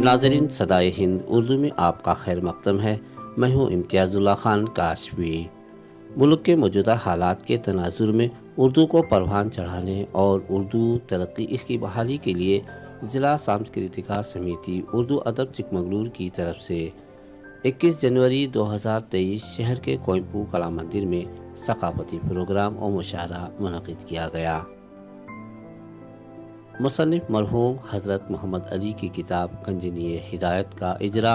ناظرین، صدائے ہند اردو میں آپ کا خیر مقدم ہے۔ میں ہوں امتیاز اللہ خان کاشوی۔ ملک کے موجودہ حالات کے تناظر میں اردو کو پروان چڑھانے اور اردو ترقی اس کی بحالی کے لیے ضلع سانسکرتکا سمیتی اردو ادب چکمگلور کی طرف سے 21 جنوری 2023 شہر کے کوئمپو کلا مندر میں ثقافتی پروگرام اور مشاعرہ منعقد کیا گیا۔ مصنف مرحوم حضرت محمد علی کی کتاب گنجنی ہدایت کا اجرا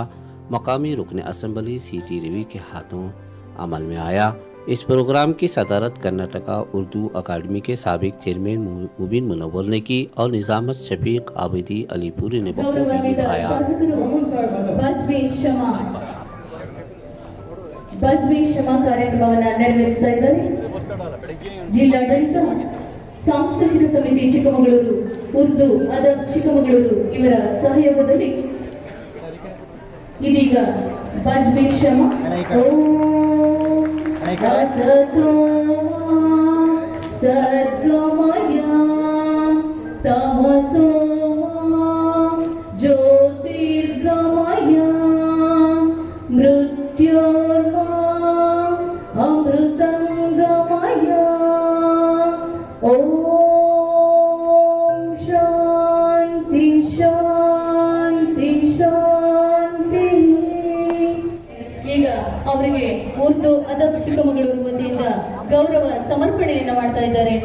مقامی رکن اسمبلی سی ٹی روی کے ہاتھوں عمل میں آیا۔ اس پروگرام کی صدارت کرناٹکا اردو اکیڈمی کے سابق چیئرمین مبین منور نے کی اور نظامت شفیق عابدی علی پوری نے بخوبی نبھایا۔ ಬಸ್ಬಿ ಕ್ಷಮಾ ಕಾರ್ಯಕ್ರಮವನ್ನು ನೆರವೇರಿಸ್ತಾ ಇದ್ದಾರೆ ಜಿಲ್ಲಾಡಳಿತ ಸಾಂಸ್ಕೃತಿಕ ಸಮಿತಿ ಚಿಕ್ಕಮಗಳೂರು, ಉರ್ದು ಅದಬ್ ಚಿಕ್ಕಮಗಳೂರು ಇವರ ಸಹಯೋಗದಲ್ಲಿ ಇದೀಗ ಬಸ್ಬಿ ಕ್ಷಮಾ ಸದ್ಗಮಯ ತಮಸೋಮ ಜ್ಯೋತಿರ್ಗಮಯ ಮೃತ್ಯೋರ್ಮಾ ಅಮೃತಂಗಮಯ ಓಂ ಶಾಂತಿ ಶಾಂತಿ ಶಾಂತಿ। ಈಗ ಅವರಿಗೆ ಉರ್ದು ಅದಬ್ ಚಿಕ್ಕಮಗಳೂರು ವತಿಯಿಂದ ಗೌರವ ಸಮರ್ಪಣೆಯನ್ನು ಮಾಡ್ತಾ ಇದ್ದಾರೆ।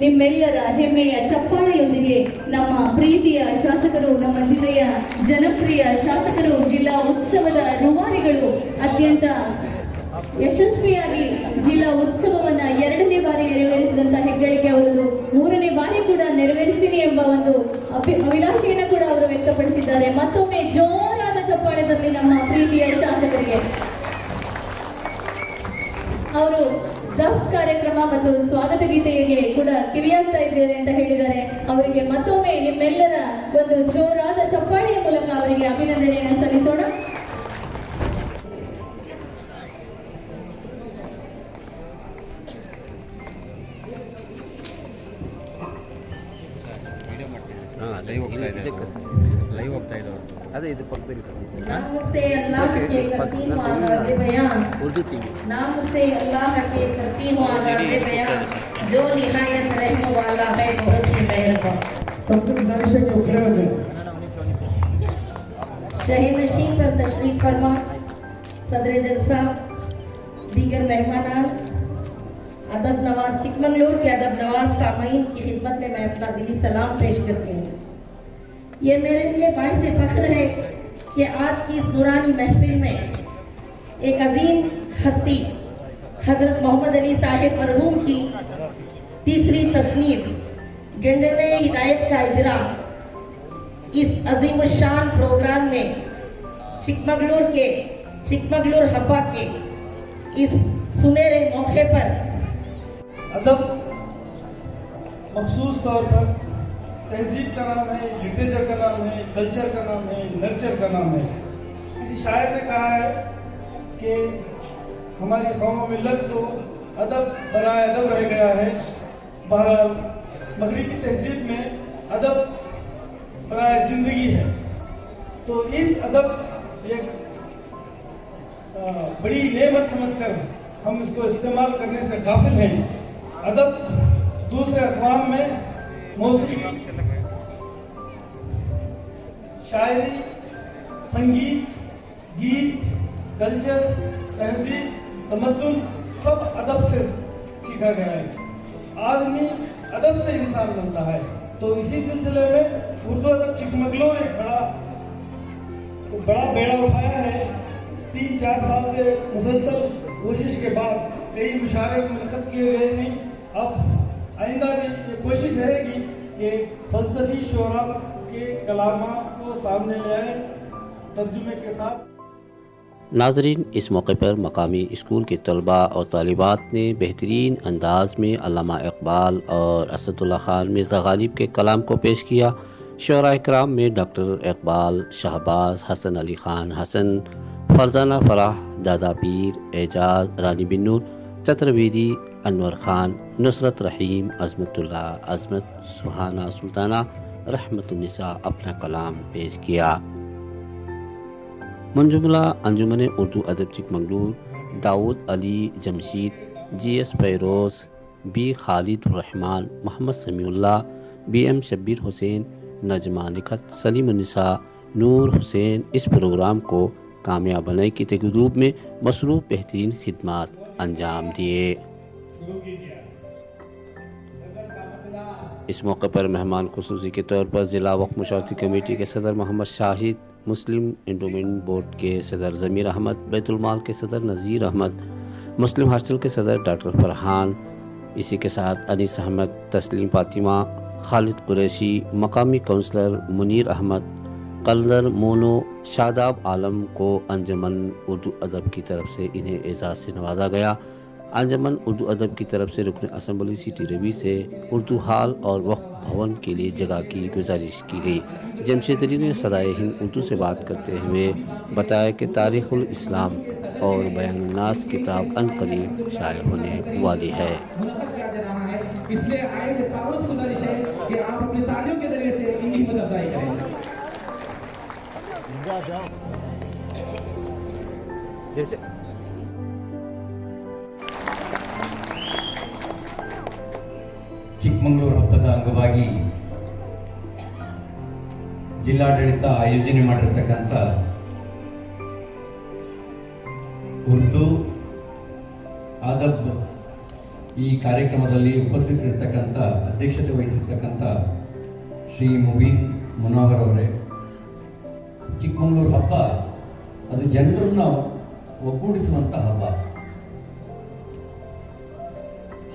ನಿಮ್ಮೆಲ್ಲರ ಹೆಮ್ಮೆಯ ಚಪ್ಪಾಳೆಯೊಂದಿಗೆ ನಮ್ಮ ಪ್ರೀತಿಯ ಶಾಸಕರು, ನಮ್ಮ ಜಿಲ್ಲೆಯ ಜನಪ್ರಿಯ ಶಾಸಕರು, ಜಿಲ್ಲಾ ಉತ್ಸವದ ರೂವಾರಿಗಳು ಅತ್ಯಂತ ಯಶಸ್ವಿಯಾಗಿ ಜಿಲ್ಲಾ ಉತ್ಸವವನ್ನ 2ನೇ ಬಾರಿ ನೆರವೇರಿಸಿದಂತ ಹೆಗ್ಗಳಿಕೆ ಅವರದು, 3ನೇ ಬಾರಿ ಕೂಡ ನೆರವೇರಿಸ್ತೀನಿ ಎಂಬ ಒಂದು ಅಭಿಲಾಷೆಯನ್ನು ಕೂಡ ಅವರು ವ್ಯಕ್ತಪಡಿಸಿದ್ದಾರೆ। ಮತ್ತೊಮ್ಮೆ ಜೋರಾದ ಚಪ್ಪಾಳೆ ತರಲಿ ನಮ್ಮ ಪ್ರೀತಿಯ ಶಾಸಕರಿಗೆ। ಅವರು ದಫ್ ಕಾರ್ಯಕ್ರಮ ಮತ್ತು ಸ್ವಾಗತ ಗೀತೆಗೆ ಕೂಡ ಕಿವಿಯಾಗ್ತಾ ಇದ್ದೇನೆ ಅಂತ ಹೇಳಿದ್ದಾರೆ। ಅವರಿಗೆ ಮತ್ತೊಮ್ಮೆ ನಿಮ್ಮೆಲ್ಲರ ಒಂದು ಜೋರಾದ ಚಪ್ಪಾಳೆಯ ಮೂಲಕ ಅವರಿಗೆ ಅಭಿನಂದನೆಯನ್ನು ಸಲ್ಲಿಸೋಣ। ಅದೇ ಇದು ಪಕ್ಕದಲ್ಲಿ नाम से अल्लाह के करती हूँ आगाज़ बयां, नाम से अल्लाह के करती हूँ आगाज़ बयां, जो निहायत रहने वाला है बहुत ही मेहरबान। सबसे गुजारिश है कि वो खड़े हो जाएं। शहीद नशीन पर तशरीफ फरमा सदर जलसा, दीगर मेहमानान, अदब नवाज चिकमंगलूर के अदब नवाज सामीन की खिदमत में मैं अपना दिली सलाम पेश करती हूँ। ये मेरे लिए बाइस फख्र है कि आज की इस नूरानी महफिल में एक अजीम हस्ती हज़रत मोहम्मद अली साहिब मरहूम की तीसरी तसनीफ गंजने हिदायत का इजरा इस अजीम शान प्रोग्राम में चिकमगलूर हब्बा के इस सुनहरे मौके पर अदब मखसूस तौर पर तहजीब का नाम है, लिटरेचर का नाम है, कल्चर का नाम है, नर्चर का नाम है। किसी शायर ने कहा है कि हमारी कौमों में लग तो अदब बराए अदब रह गया है। बहरहाल मगरिबी तहजीब में अदब बराए ज़िंदगी है। तो इस अदब एक बड़ी नेमत समझकर हम इसको इस्तेमाल करने से गाफिल हैं। अदब दूसरे अक़वाम में मौसीकी, शायरी, संगीत, गीत, कल्चर, तहजीब, तमद्दुन सब अदब से सीखा गया है। आदमी अदब से इंसान बनता है। तो इसी सिलसिले में उर्दू अदब चिकमगलूर एक बड़ा बेड़ा उठाया है। 3-4 साल से मुसलसल कोशिश के बाद कई मुशायरे मुनक़द किए गए हैं। अब आइंदा भी ये कोशिश रहेगी कि फ़लसफ़ी शोरा के कलामात को सामने ले आए तर्जुमे के साथ। नाज़रीन, इस मौके पर मकामी स्कूल के तलबा और तालिबात ने बेहतरीन अंदाज में अल्लामा इकबाल और असदुल्ला खान मिर्ज़ा गालिब के कलाम को पेश किया। शोरा इकराम में डॉक्टर इकबाल, शहबाज, हसन अली खान हसन, फरजाना फराह, दादा पीर, एजाज, रानी बिन्नूर, चतुर्वेदी, अनवर खान, नुसरत रहीम, अज़मतुल्ला अज़मत, सुहाना सुल्ताना, रहमतुन्निसा अपना कलाम पेश किया। मंजुमला अंजुमन उर्दू अदब Chikmagalur, Dawood Ali Jamshid, GS फैरोज़, B Khalid Rahman, Mohammad Samiullah, BM Shabbir Hussain, Najma Nikhat, Salim उन्निसा, नूर हुसैन इस प्रोग्राम को कामयाब बनाने की तकरीब में मसरूफ़ बेहतरीन खिदमत अंजाम दिए। इस मौके पर मेहमान खुसूसी के तौर पर ज़िला वक्फ मशावरती कमेटी के सदर मोहम्मद शाहिद, मुस्लिम एंडोमेंट बोर्ड के सदर ज़मीर अहमद, बैतुलमाल के सदर नज़ीर अहमद, मुस्लिम हॉस्टल के सदर डॉक्टर फरहान, इसी के साथ अनीस अहमद, तस्लीम फातिमा, खालिद कुरैशी, मकामी काउंसलर मुनीर अहमद, कलदर मोनो, शादाब आलम को अंजमन उर्दू अदब की तरफ से इन्हें एजाज़ से नवाजा गया। अंजमन उर्दू अदब की तरफ से रुकन असम्बली सिटी रवि से उर्दू हाल और वक्फ भवन के लिए जगह की गुजारिश की गई। जमशेद अली ने सदाए हिंद उर्दू से बात करते हुए बताया कि तारीख़ुल इस्लाम और बयानुन नास किताब अनक़रीब शाये होने वाली है। इसलिए आए सारों से गुजारिश है कि आप अपनी तालियों के जरिए से इनकी हिम्मत अफजाई करें। ಚಿಕ್ಕಮಗಳೂರು ಹಬ್ಬದ ಅಂಗವಾಗಿ ಜಿಲ್ಲಾಡಳಿತ ಆಯೋಜನೆ ಮಾಡಿರ್ತಕ್ಕಂಥ ಉರ್ದು ಅದಬ್ ಈ ಕಾರ್ಯಕ್ರಮದಲ್ಲಿ ಉಪಸ್ಥಿತರಿರ್ತಕ್ಕಂಥ ಅಧ್ಯಕ್ಷತೆ ವಹಿಸಿರ್ತಕ್ಕಂಥ ಶ್ರೀ ಮುಬೀನ್ ಮುನಾವರ್ ಅವರೇ, ಚಿಕ್ಕಮಗಳೂರು ಹಬ್ಬ ಅದು ಜನರನ್ನ ಒಗ್ಗೂಡಿಸುವಂಥ ಹಬ್ಬ.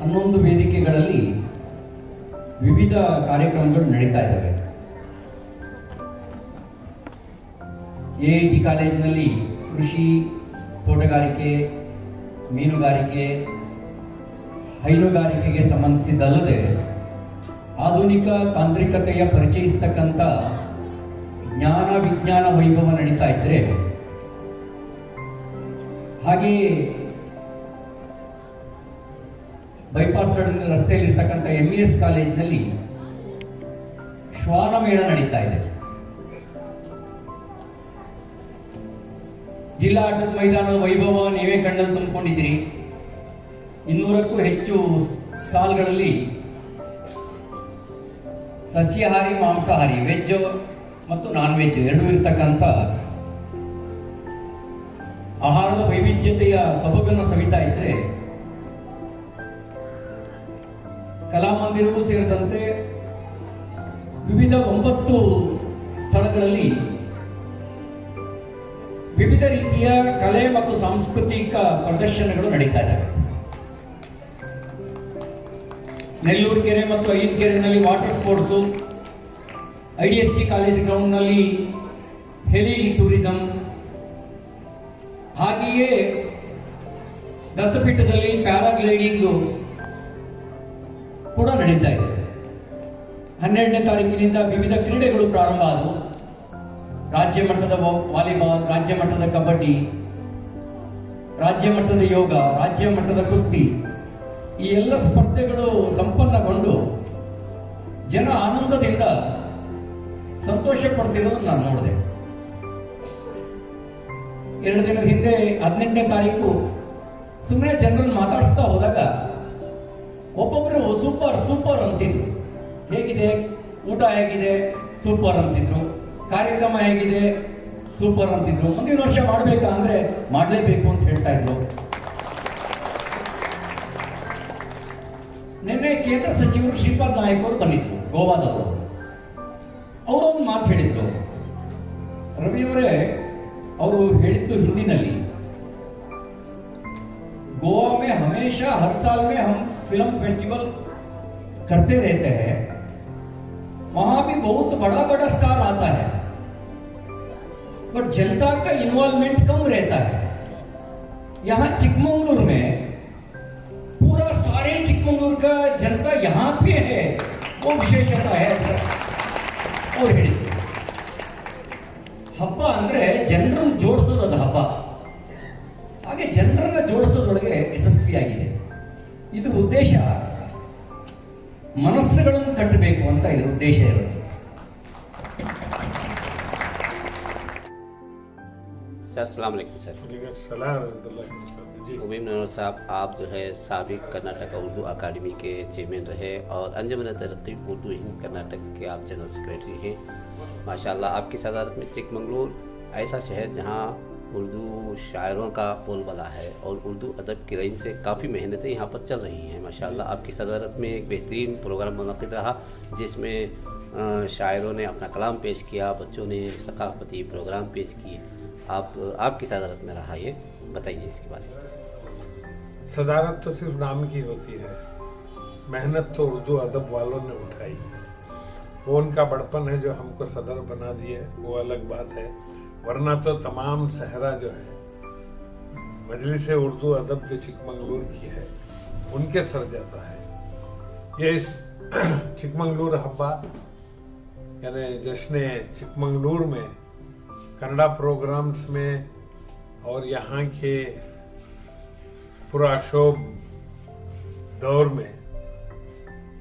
11 ವೇದಿಕೆಗಳಲ್ಲಿ ವಿವಿಧ ಕಾರ್ಯಕ್ರಮಗಳು ನಡೀತಾ ಇದ್ದಾವೆ. AIT ಕಾಲೇಜಿನಲ್ಲಿ ಕೃಷಿ, ತೋಟಗಾರಿಕೆ, ಮೀನುಗಾರಿಕೆ, ಹೈನುಗಾರಿಕೆಗೆ ಸಂಬಂಧಿಸಿದ್ದಲ್ಲದೆ ಆಧುನಿಕ ತಾಂತ್ರಿಕತೆಯ ಪರಿಚಯಿಸ್ತಕ್ಕಂಥ ಜ್ಞಾನ ವಿಜ್ಞಾನ ವೈಭವ ನಡೀತಾ ಇದ್ರೆ, ಹಾಗೆಯೇ ಬೈಪಾಸ್ ರಸ್ತೆಯಲ್ಲಿರ್ತಕ್ಕಂಥ MES ಕಾಲೇಜಿನಲ್ಲಿ ಶ್ವಾನ ಮೇಳ ನಡೀತಾ ಇದೆ. ಜಿಲ್ಲಾ ಆಟದ ಮೈದಾನದ ವೈಭವ ನೀವೇ ಕಣ್ಣಲ್ಲಿ ತುಂಬಿಕೊಂಡಿದ್ದೀರಿ. 200ಕ್ಕೂ ಹೆಚ್ಚು ಸ್ಟಾಲ್ಗಳಲ್ಲಿ ಸಸ್ಯಾಹಾರಿ, ಮಾಂಸಾಹಾರಿ, ವೆಜ್ ಮತ್ತು ನಾನ್ ವೆಜ್ ಎರಡೂ ಇರತಕ್ಕಂಥ ಆಹಾರದ ವೈವಿಧ್ಯತೆಯ ಸೊಬಗನ್ನು ಸವಿತಾ ಇದ್ರೆ, ಕಲಾಮಂದಿರವೂ ಸೇರಿದಂತೆ ವಿವಿಧ 9 ಸ್ಥಳಗಳಲ್ಲಿ ವಿವಿಧ ರೀತಿಯ ಕಲೆ ಮತ್ತು ಸಾಂಸ್ಕೃತಿಕ ಪ್ರದರ್ಶನಗಳು ನಡೀತಾ ಇದ್ದಾವೆ. ನೆಲ್ಲೂರು ಕೆರೆ ಮತ್ತು ಐನಕೆರೆನಲ್ಲಿ ವಾಟರ್ ಸ್ಪೋರ್ಟ್ಸು, IDSG ಕಾಲೇಜ್ ಗ್ರೌಂಡ್ನಲ್ಲಿ ಹೆಲಿ ಟೂರಿಸಂ, ಹಾಗೆಯೇ ದತ್ತಪೀಠದಲ್ಲಿ ಪ್ಯಾರಾಗ್ಲೈಡಿಂಗು ಕೂಡ ನಡೀತಾ ಇದೆ. 12ನೇ ತಾರೀಕಿನಿಂದ ವಿವಿಧ ಕ್ರೀಡೆಗಳು ಪ್ರಾರಂಭ ಆದವು. ರಾಜ್ಯ ಮಟ್ಟದ ವಾಲಿಬಾಲ್, ರಾಜ್ಯ ಮಟ್ಟದ ಕಬಡ್ಡಿ, ರಾಜ್ಯ ಮಟ್ಟದ ಯೋಗ, ರಾಜ್ಯ ಮಟ್ಟದ ಕುಸ್ತಿ, ಈ ಎಲ್ಲ ಸ್ಪರ್ಧೆಗಳು ಸಂಪನ್ನಗೊಂಡು ಜನ ಆನಂದದಿಂದ ಸಂತೋಷ ಪಡ್ತಿರೋದನ್ನು ನಾನು ನೋಡಿದೆ. 2 ದಿನದ ಹಿಂದೆ 18ನೇ ತಾರೀಕು ಸುಮ್ಮನೆ ಜನರನ್ನು ಮಾತಾಡಿಸ್ತಾ ಹೋದಾಗ ಒಬ್ಬೊಬ್ಬರು ಸೂಪರ್ ಸೂಪರ್ ಅಂತಿದ್ರು. ಹೇಗಿದೆ ಊಟ, ಹೇಗಿದೆ ಸೂಪರ್ ಅಂತಿದ್ರು, ಕಾರ್ಯಕ್ರಮ ಹೇಗಿದೆ ಸೂಪರ್ ಅಂತಿದ್ರು, ಮುಂದಿನ ವರ್ಷ ಮಾಡಬೇಕಾ ಅಂದ್ರೆ ಮಾಡಲೇಬೇಕು ಅಂತ ಹೇಳ್ತಾ ಇದ್ರು. ನಿನ್ನೆ ಕೇಂದ್ರ ಸಚಿವರು ಶ್ರೀಪಾದ್ ನಾಯಕ್ ಅವರು ಬಂದಿದ್ರು, ಗೋವಾದವರು. ಅವರೊಂದು ಮಾತು ಹೇಳಿದ್ರು. ರವಿಯವರೇ, ಅವರು ಹೇಳಿದ್ದು ಹಿಂದಿನಲ್ಲಿ, गोवा में हमेशा हर साल में हम फिल्म फेस्टिवल करते रहते हैं, वहां भी बहुत बड़ा बड़ा स्टार आता है, बट जनता का इन्वॉल्वमेंट कम रहता है. यहाँ चिकमंगलूर में पूरा सारे चिकमंगलूर का जनता यहाँ पे है, वो विशेषता है सर. और ಹಬ್ಬ ಅಂದ್ರೆ ಜನರನ್ನು ಜೋಡಿಸೋದು, ಅದು ಹಬ್ಬ. ಹಾಗೆ ಜನರನ್ನ ಜೋಡಿಸೋದ್ರೊಳಗೆ ಯಶಸ್ವಿಯಾಗಿದೆ. ಇದ್ರ ಉದ್ದೇಶ ಮನಸ್ಸುಗಳನ್ನು ಕಟ್ಟಬೇಕು ಅಂತ ಇದ್ರ ಉದ್ದೇಶ ಇರೋದು. सर अस्सलाम वालेकुम सर। जी उमैम ननवर साहब, आप जो है साबिक कर्नाटक उर्दू अकादमी के चेयरमैन रहे और अंजुमन तरक्की उर्दू हिंद कर्नाटक के आप जनरल सेक्रेटरी हैं। माशाल्लाह आपकी सदारत में चिकमंगलूर ऐसा शहर जहां उर्दू शायरों का बोलबाला है और उर्दू अदब की लाइन से काफ़ी मेहनतें यहाँ पर चल रही हैं। माशाल्लाह आपकी सदारत में एक बेहतरीन प्रोग्राम मुनक़िद रहा जिसमें शायरों ने अपना कलाम पेश किया, बच्चों ने सकाफती प्रोग्राम पेश किए। आपकी सदारत में रहा, ये बताइए इसके बाद। सदारत तो सिर्फ नाम की होती है, मेहनत तो उर्दू अदब वालों ने उठाई। वो उनका बड़पन है जो हमको सदर बना दिए, वो अलग बात है, वरना तो तमाम सहरा जो है मजलिस उर्दू अदब जो चिकमंगलूर की है उनके सर जाता है। ये इस चिकमंगलूर हब्बा यानी जश्न चिकमंगलूर में कन्नड़ा प्रोग्राम्स में और यहाँ के पुराशोभ दौर में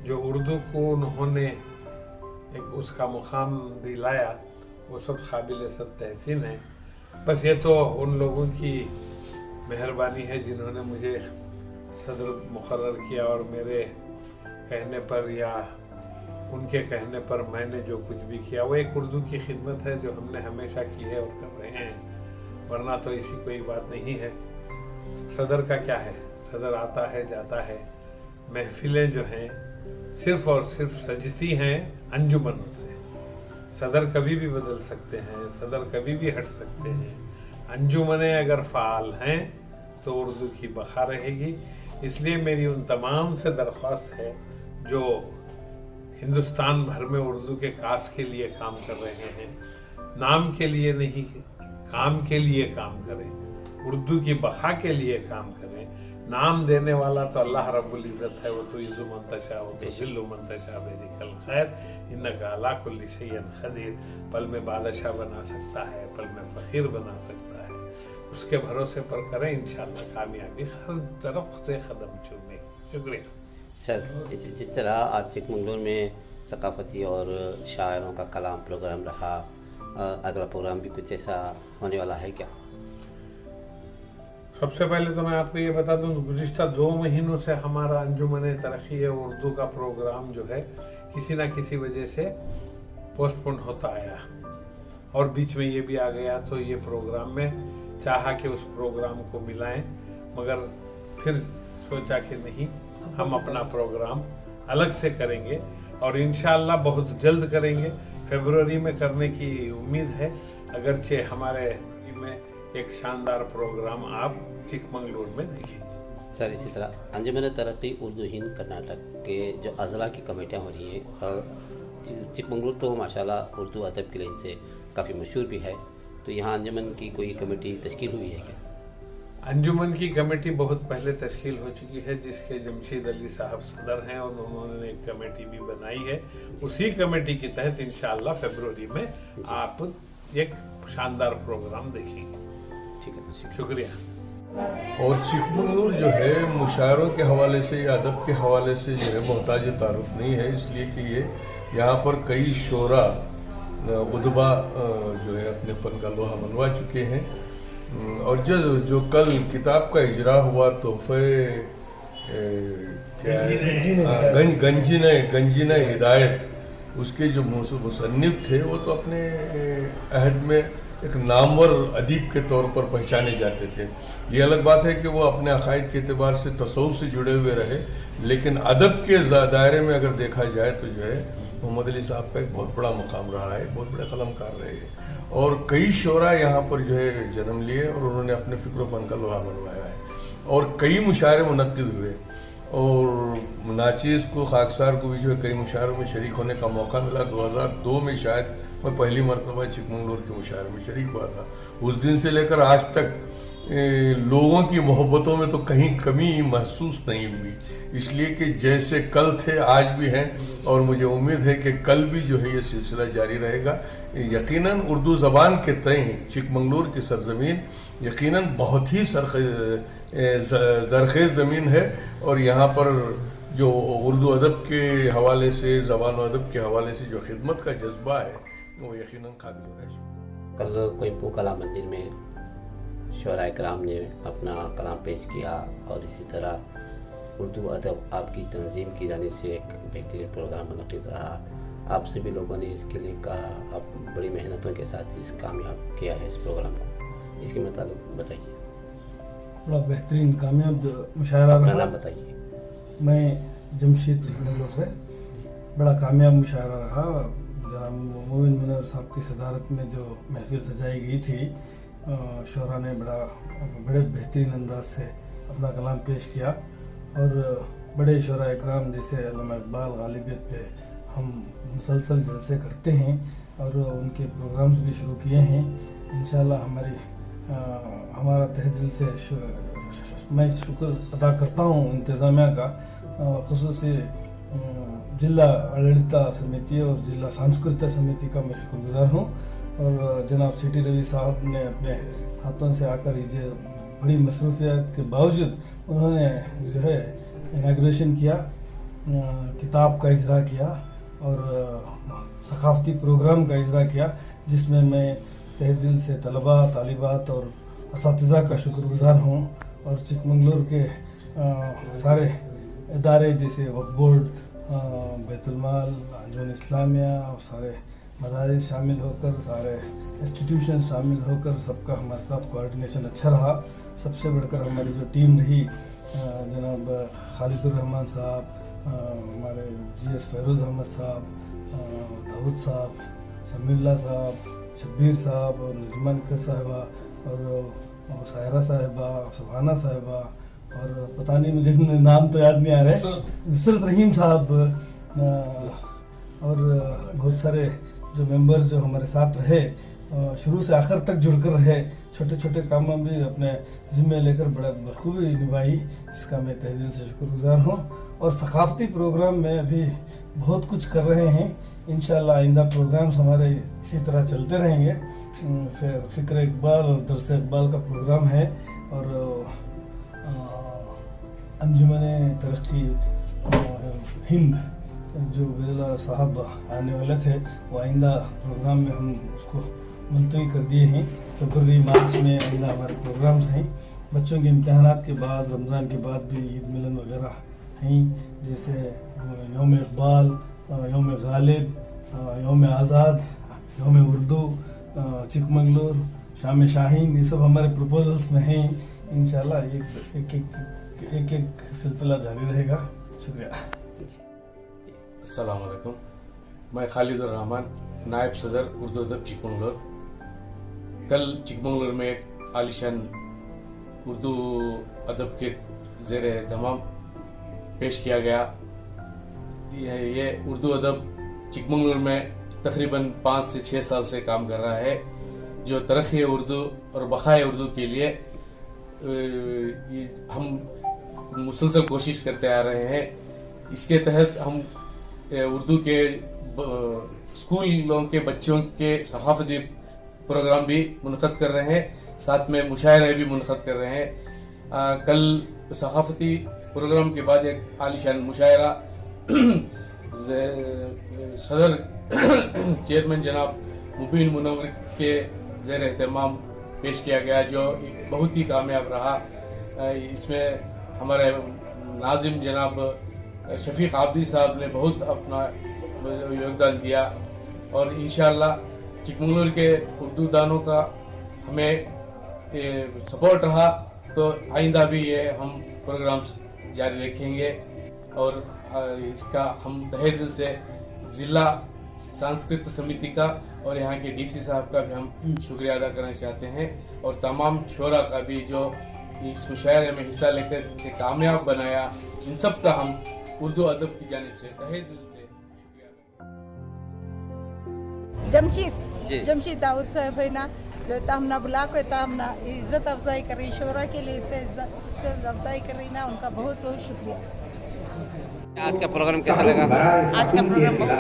जो उर्दू को उन्होंने एक उसका मुकाम दिलाया, वो सब काबिल सद तहसीन है। बस ये तो उन लोगों की मेहरबानी है जिन्होंने मुझे सदर मुकर्रर किया और मेरे कहने पर या उनके कहने पर मैंने जो कुछ भी किया वो एक उर्दू की खिदमत है जो हमने हमेशा की है और कर रहे हैं, वरना तो ऐसी कोई बात नहीं है। सदर का क्या है, सदर आता है जाता है, महफिलें जो हैं सिर्फ और सिर्फ सजती हैं अंजुमनों से। सदर कभी भी बदल सकते हैं, सदर कभी भी हट सकते हैं। अंजुमनें अगर फ़ाल हैं तो उर्दू की बका रहेगी। इसलिए मेरी उन तमाम से दरख्वास्त है जो हिंदुस्तान भर में उर्दू के कास के लिए काम कर रहे हैं, नाम के लिए नहीं, काम के लिए काम करें, उर्दू की बका के लिए काम करें। नाम देने वाला तो अल्लाह रब्बुल इज़्ज़त है, वो तो इज़्ज़ु मंतशा हो तो ज़िल्लु मंतशा बेदिकल खैर इन्नका अला कुल्ली शैइन क़दीर। पल में बादशाह बना सकता है, पल में फ़कीर बना सकता है, उसके भरोसे पर करें, इंशाअल्लाह कामयाबी हर तरफ से कदम चूमेगी। शुक्रिया सर। जिस तरह आज चिकमंगलूर में सकाफती और शायरों का कलाम प्रोग्राम रहा, अगला प्रोग्राम भी कुछ ऐसा होने वाला है क्या? सबसे पहले तो मैं आपको ये बता दूं, गुज़िश्ता 2 महीनों से हमारा अंजुमन तरक्की उर्दू का प्रोग्राम जो है किसी ना किसी वजह से पोस्टपोन होता आया और बीच में ये भी आ गया, तो ये प्रोग्राम में चाहा कि उस प्रोग्राम को मिलाएं, मगर फिर सोचा कि नहीं, हम अपना प्रोग्राम अलग से करेंगे और इंशाअल्लाह बहुत जल्द करेंगे। फरवरी में करने की उम्मीद है, अगरचे हमारे में एक शानदार प्रोग्राम आप चिकमंगलूर में देखेंगे। सर इसी तरह अंजुमन तरक्की उर्दू हिंद कर्नाटक के जो अज़ला की कमेटियाँ हो रही हैं, और चिकमंगलूर तो माशाल्लाह उर्दू अदब की लाइन से काफ़ी मशहूर भी है, तो यहाँ अंजुमन की कोई कमेटी तश्कील हुई है क्या? अंजुमन की कमेटी बहुत पहले तश्कील हो चुकी है, जिसके जमशेद अली साहब सदर हैं और उन्होंने एक कमेटी भी बनाई है। उसी कमेटी के तहत इंशाअल्लाह फरवरी में आप एक शानदार प्रोग्राम देखेंगे। ठीक है सर, शुक्रिया। और चिकमंगलूर जो है मुशायरों के हवाले से या अदब के हवाले से जो है मोहताज तारुफ नहीं है, इसलिए कि ये यहाँ पर कई शोरा उदबा जो है अपने फ़न का लोहा मनवा चुके हैं। और जो कल किताब का इजरा हुआ तोहफ़े गंजीना हिदायत, उसके जो मुसन्निफ थे वो तो अपने अहद में एक नामवर अदीब के तौर पर पहचाने जाते थे। ये अलग बात है कि वो अपने अकायद के एतबार से तसव्वुफ़ से जुड़े हुए रहे, लेकिन अदब के दायरे में अगर देखा जाए तो जो है मोहम्मद अली साहब का एक बहुत बड़ा मुकाम रहा है, बहुत बड़े कलमकार रहे हैं और कई शोरा यहाँ पर जो है जन्म लिए और उन्होंने अपने फ़िक्र फ़न का लोहा मनवाया है और कई मुशायरे मुनक्किद हुए और नाचीज़ को खाकसार को भी जो है कई मुशायरों में शरीक होने का मौका मिला। 2002 में शायद मैं पहली मरतबा चिकमंगलूर के मुशायरे में शरीक हुआ था। उस दिन से लेकर आज तक लोगों की मोहब्बतों में तो कहीं कमी महसूस नहीं हुई, इसलिए कि जैसे कल थे आज भी हैं और मुझे उम्मीद है कि कल भी जो है ये सिलसिला जारी रहेगा। यकीनन उर्दू ज़बान के तय चिकमंगलूर की सरजमीन यकीनन बहुत ही ज़रख़ेज़ ज़मीन है और यहाँ पर जो उर्दू अदब के हवाले से, ज़बान व अदब के हवाले से जो खिदमत का जज्बा है वो यकीनन काबिल है। कल कोयम्पू कला मंदिर में शोरा इकराम ने अपना कलाम पेश किया और इसी तरह उर्दू अदब आपकी तंजीम की जानिब से एक बेहतरीन प्रोग्राम मुनक़िद रहा। आप सभी लोगों ने इसके लिए कहा, आप बड़ी मेहनतों के साथ इस कामयाब किया है इस प्रोग्राम को, इसके मतलब बताइए। बड़ा बेहतरीन कामयाब मुशायरा अपना रहा। नाम बताइए। मैं जमशेद चिकमंगलूर से, बड़ा कामयाब मुशायरा रहा। जनाब मोमिन मुनव्वर साहब की सदारत में जो महफिल सजाई गई थी, शोरा ने बड़े बेहतरीन अंदाज से अपना कलाम पेश किया और बड़े शोरा इकराम जैसे अल्लामा इकबाल गालिबियत पे हम मुसलसल जलसे करते हैं और उनके प्रोग्राम्स भी शुरू किए हैं। इंशाअल्लाह हमारा तहे दिल से मैं शुक्र अदा करता हूँ इंतज़ामिया का, ख़ुसूसी जिला आड़लिता समिति और जिला सांस्कृतिक समिति का मैं शुक्रगुजार हूँ। और जनाब सिटी रवि साहब ने अपने हाथों से आकर ये बड़ी मसरूफियत के बावजूद उन्होंने जो है इनाग्रेशन किया, किताब का इजरा किया और सकाफ़ती प्रोग्राम का इजरा किया, जिसमें मैं तहे दिल से तलबा तालिबात और असातिज़ा का शुक्रगुजार हूँ। और चिकमंगलूर के सारे इदारे जैसे वक्फ बोर्ड, बैतुलमाल, अंजुमन इस्लामिया और सारे मदारिस शामिल होकर, सारे इंस्टीट्यूशन शामिल होकर सबका हमारे साथ कोऑर्डिनेशन अच्छा रहा। सबसे बढ़कर हमारी जो टीम रही, जनाब खालिदुर रहमान साहब, हमारे GS फैरोज़ अहमद साहब, दाऊद साहब, समीउल्लाह साहब, शब्बीर साहब और नज़मा निकत साहिबा और सायरा साहिबा, सुहाना साहिबा और पता नहीं मुझे नाम तो याद नहीं आ रहे, नुसरत रहीम साहब और बहुत सारे जो मेंबर्स जो हमारे साथ रहे, शुरू से आखिर तक जुड़कर रहे, छोटे छोटे कामों में भी अपने ज़िम्मे लेकर बड़ा बखूबी निभाई, जिसका मैं तहे दिल से शुक्रगुजार हूँ। और सकाफ़ती प्रोग्राम में अभी बहुत कुछ कर रहे हैं। इंशाअल्लाह आइंदा प्रोग्राम्स हमारे इसी तरह चलते रहेंगे। फ़िक्र इकबाल और दरस इकबाल का प्रोग्राम है और अंजुमन तरक्की हिंद जो वेला साहब आने वाले थे, वो आइंदा प्रोग्राम में हम उसको मुलतवी कर दिए हैं। फरवरी मार्च में आइंदा हमारे प्रोग्राम्स हैं। बच्चों के इम्तहानात के बाद, रमज़ान के बाद भी ईद मिलन वगैरह हैं, जैसे यौम इकबाल, यौम गालिब, यौम आज़ाद, यौम उर्दू, चिकमंगलूर, शाम शाहीन, ये सब हमारे प्रपोजल्स में हैं। इंशाअल्लाह एक सिलसिला जारी रहेगा। शुक्रिया। अस्सलाम वालेकुम। मैं खालिदुर रहमान, नायब सदर उर्दू अदब चिकमंगलूर। कल चिकमंगलूर में एक आलिशान उर्दू अदब के ज़ेर एहतमाम पेश किया गया। ये उर्दू अदब चिकमंगलूर में तकरीबन 5 से 6 साल से काम कर रहा है, जो तरक्की उर्दू और बक़ाए उर्दू के लिए हम मुसलसल कोशिश करते आ रहे हैं। इसके तहत हम उर्दू के स्कूलों के बच्चों के सकाफ़ती प्रोग्राम भी मुनक़द कर रहे हैं, साथ में मुशायरे भी मुनक़द कर रहे हैं। कल सकाफ़ती प्रोग्राम के बाद एक आलिशान मुशायरा सदर चेयरमैन जनाब मोमिन मुनव्वर के ज़ेर एहतमाम पेश किया गया, जो बहुत ही कामयाब रहा। इसमें हमारे नाज़िम जनाब शफीक आबदी साहब ने बहुत अपना योगदान दिया और इंशाअल्लाह चिकमंगलूर के उर्दू दानों का हमें सपोर्ट रहा तो आइंदा भी ये हम प्रोग्राम्स जारी रखेंगे। और इसका हम तहे दिल से ज़िला सांस्कृतिक समिति का और यहाँ के DC साहब का भी हम शुक्रिया अदा करना चाहते हैं और तमाम शोरा का भी जो इस मुशायरे में हिस्सा लेकर इसे कामयाब बनाया, इन सब का हम उर्दू अदब की जानिब से तहे दिल से जमशीद दाऊद साहब है ना, जो हमना बुला को हमना इज्जत अफजाई कर रही, शोरा के लिए इज्जत अफजाई कर रही ना, उनका बहुत बहुत शुक्रिया। आज का प्रोग्राम कैसा लगा? आज का प्रोग्राम बहुत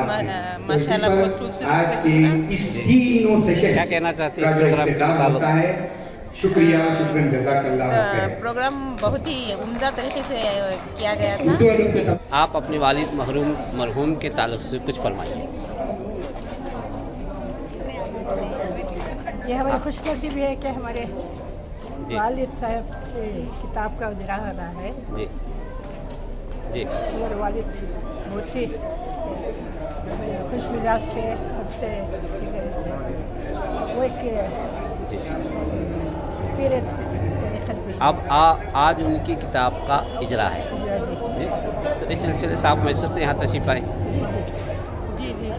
माशाल्लाह बहुत खूबसूरत से। क्या कहना चाहते हैं इस प्रोग्राम के मुताबिक? शुक्रिया, शुक्रिया, जज़ाकल्लाह। प्रोग्राम बहुत ही उम्दा तरीके से किया गया था। आप अपने वालिद मरहूम के ताल्लुक से कुछ फरमाइए। ये हमारी खुशनसीबी है कि हमारे जी वालिद साहब की किताब का उजरा हो रहा है। जी जी मेरे वालिद बहुत ही खुश मिजाज थे, सबसे वो एक जी पीर तरीक़त भी। अब आज उनकी किताब का इजरा है जी, तो इस सिलसिले से आप मैसूर से यहाँ तशरीफ आए।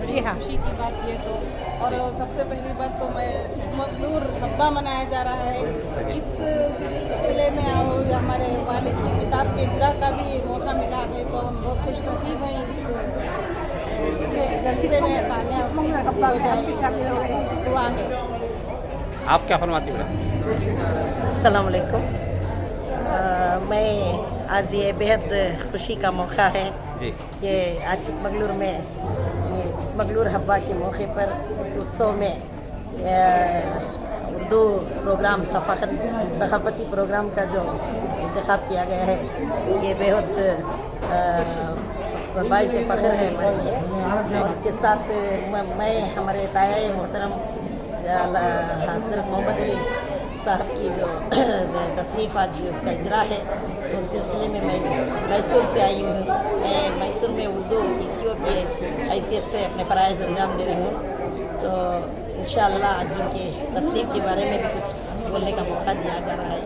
जी हाँ। खुशी की बात ये तो, और सबसे पहली बात तो मैं चिकमगलूर हब्बा मनाया जा रहा है, इस सिलसिले में हमारे वालिद की किताब के इजरा का भी मौका मिला है, तो हम बहुत खुश नसीब हैं। इसमें जलसे में कामयाब हो जाए, दुआ है। आप क्या फरमाती हो? अस्सलाम वालेकुम। मैं आज ये बेहद खुशी का मौका है जी कि आज चिकमगलूर में ये चिकमगलूर हब्बा के मौके पर इस उत्सव में उर्दू प्रोग्राम सकाफती प्रोग्राम का जो इंतखाब किया गया है, ये बेहद बाइस फ़ख्र है हमारे लिए। और इसके साथ मैं हमारे ताया मोहतरम हज़रत मोहम्मद अली साहब की जो तसनीफ़ आज उसका इजरा है, तो उस सिलसिले में मैं मैसूर से आई हूँ। मैं मैसूर में उर्दू PCO की हैसियत से अपने फ़राइज़ अंजाम दे रही हूँ, तो इंशाअल्लाह आज उनकी तसनीफ़ के बारे में भी कुछ बोलने का मौका दिया जा रहा है।